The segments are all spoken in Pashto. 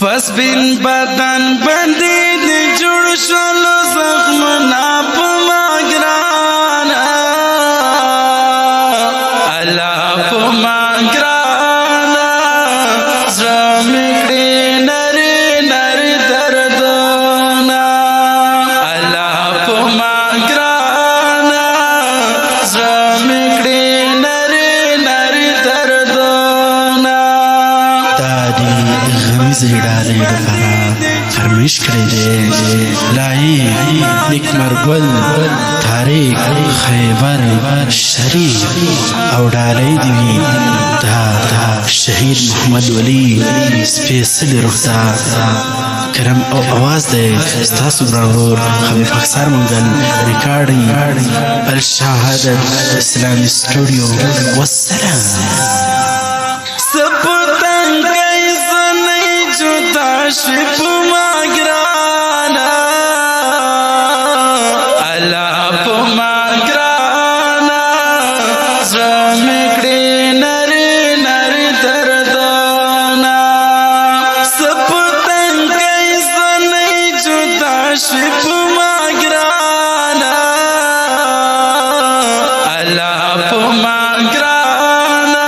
پس بین بدن بندی دی جوړ شولو زخمنا په ما ګرانا الله په ما ګرانا زړه مې کړې نری نری دردونه الله په ما ګرانا زړه مې کړې نری نری دردونه دادی غمیزه ډالۍ دپاره فرمیش کړی دی لایق نیکمرګل طارق خیبر شریف او ډالۍ دي وي دا شهید محمد ولی سپېڅلې رخسار کرم او اواز دی ستاسو ګران ورور خفیف اخسار منګل ریکارډینګ الشهادت اسلامي سټوډیو والسلام سپتنگ کیسا نہیں جدا شپ ماگرانا اللہ پا ماگرانا زرمکڑی نری نری دردانا سپتنگ کیسا نہیں جدا شپ ماگرانا اللہ پا ماگرانا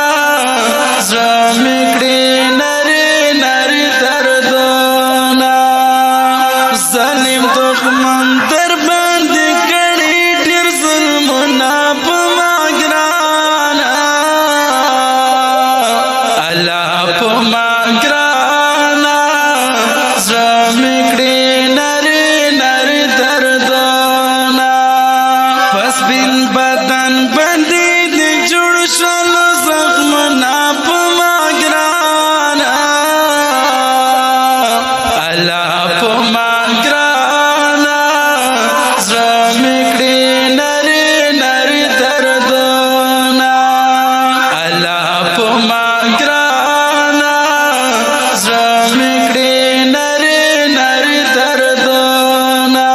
زرمکڑی نری نری دردونا ظالم دښمن در باندې کړي ډېر ظلمونه په ما ګرانه الله په ما ګرانه زړه مې کړي نری نری دردونه پس بین بدن باندې دې جوړ شولو زخمونه په ما ګرانه الله په ما ګرانه زړه مې کړي نری نری دردونه الله په ما ګرانه زړه مې کړي نری نری دردونه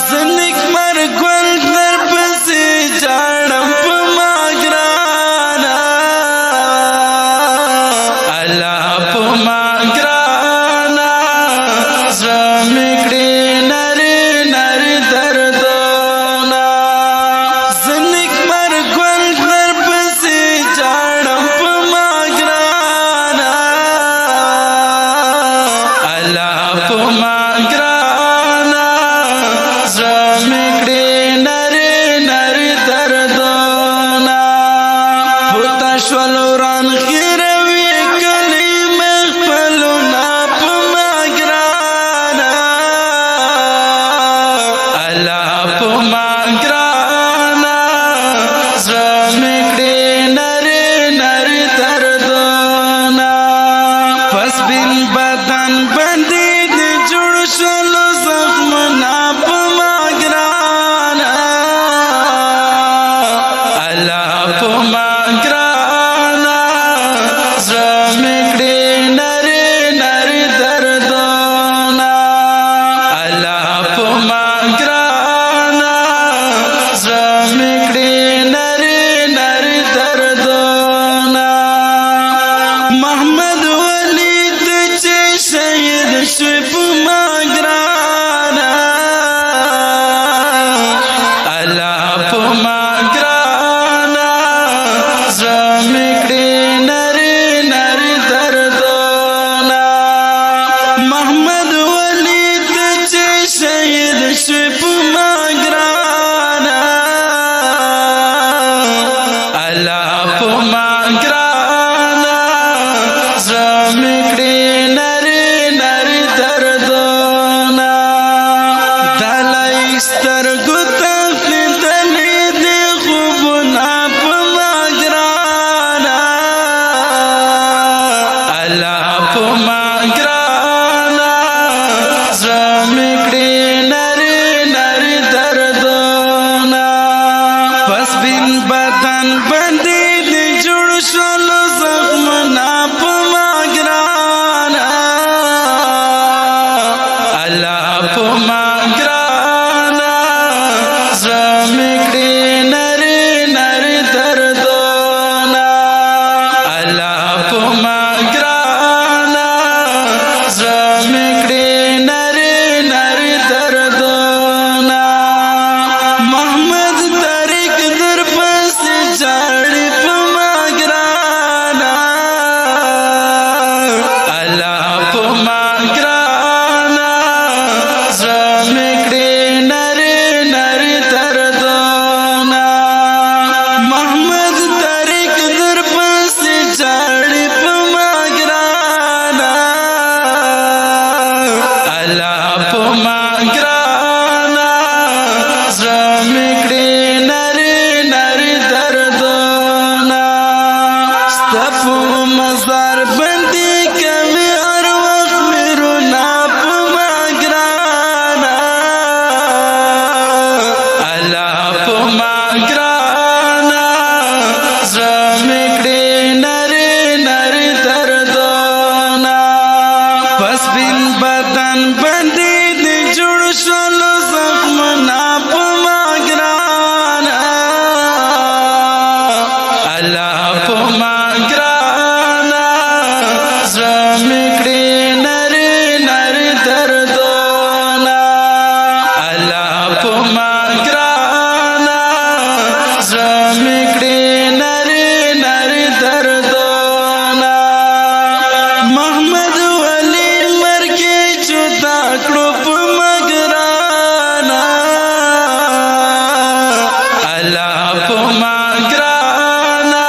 زه نیکمرګل در پسې جاړم په ما ګرانه الله په ما ګرانه زړه مې کړي نری نری دردونه زه نیکمرګل در پسې جاړم په ما ګرانه الله په ما ګرانه زړه مې کړي نری نری دردونه پورته شولو وران خیروي کلي مې خپلونه په ما ګرانه الله په ما ګرانه زړه مې کړي نری نری دردونه پس بین بدن باندې دې جوړ شولو زخمونه په ما ګرانه الله په ما ګرانه زړه مې کړي نری نری دردونه الله په ما ګرانه زړه مې کړي نری نری دردونه محمد ولی د بدن باندې دې جوړ شول زخمونه په ما ګرانه الله په ما ګرانه زړه مې کړې نری نری دردونه الله په ما ګرانه زړه مې کړې نری نری دردونه محمد ولی مرګې جدا کړو په ما ګرانه الله په ما ګرانه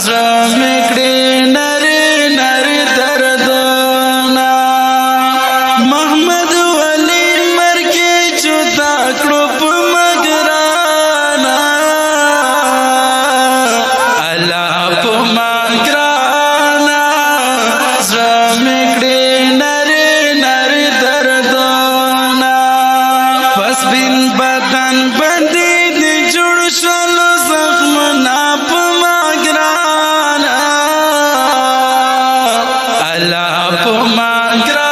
زړه مې کړې نری نری دردونه محمد ولی مرګې جدا کړو په ما ګرانه الله په ما ګرانه زړه مې کړې نری نری دردونه پس بین بدن باندې دې جوړ شول زخمونه په ما ګرانه الله په ما ګرانه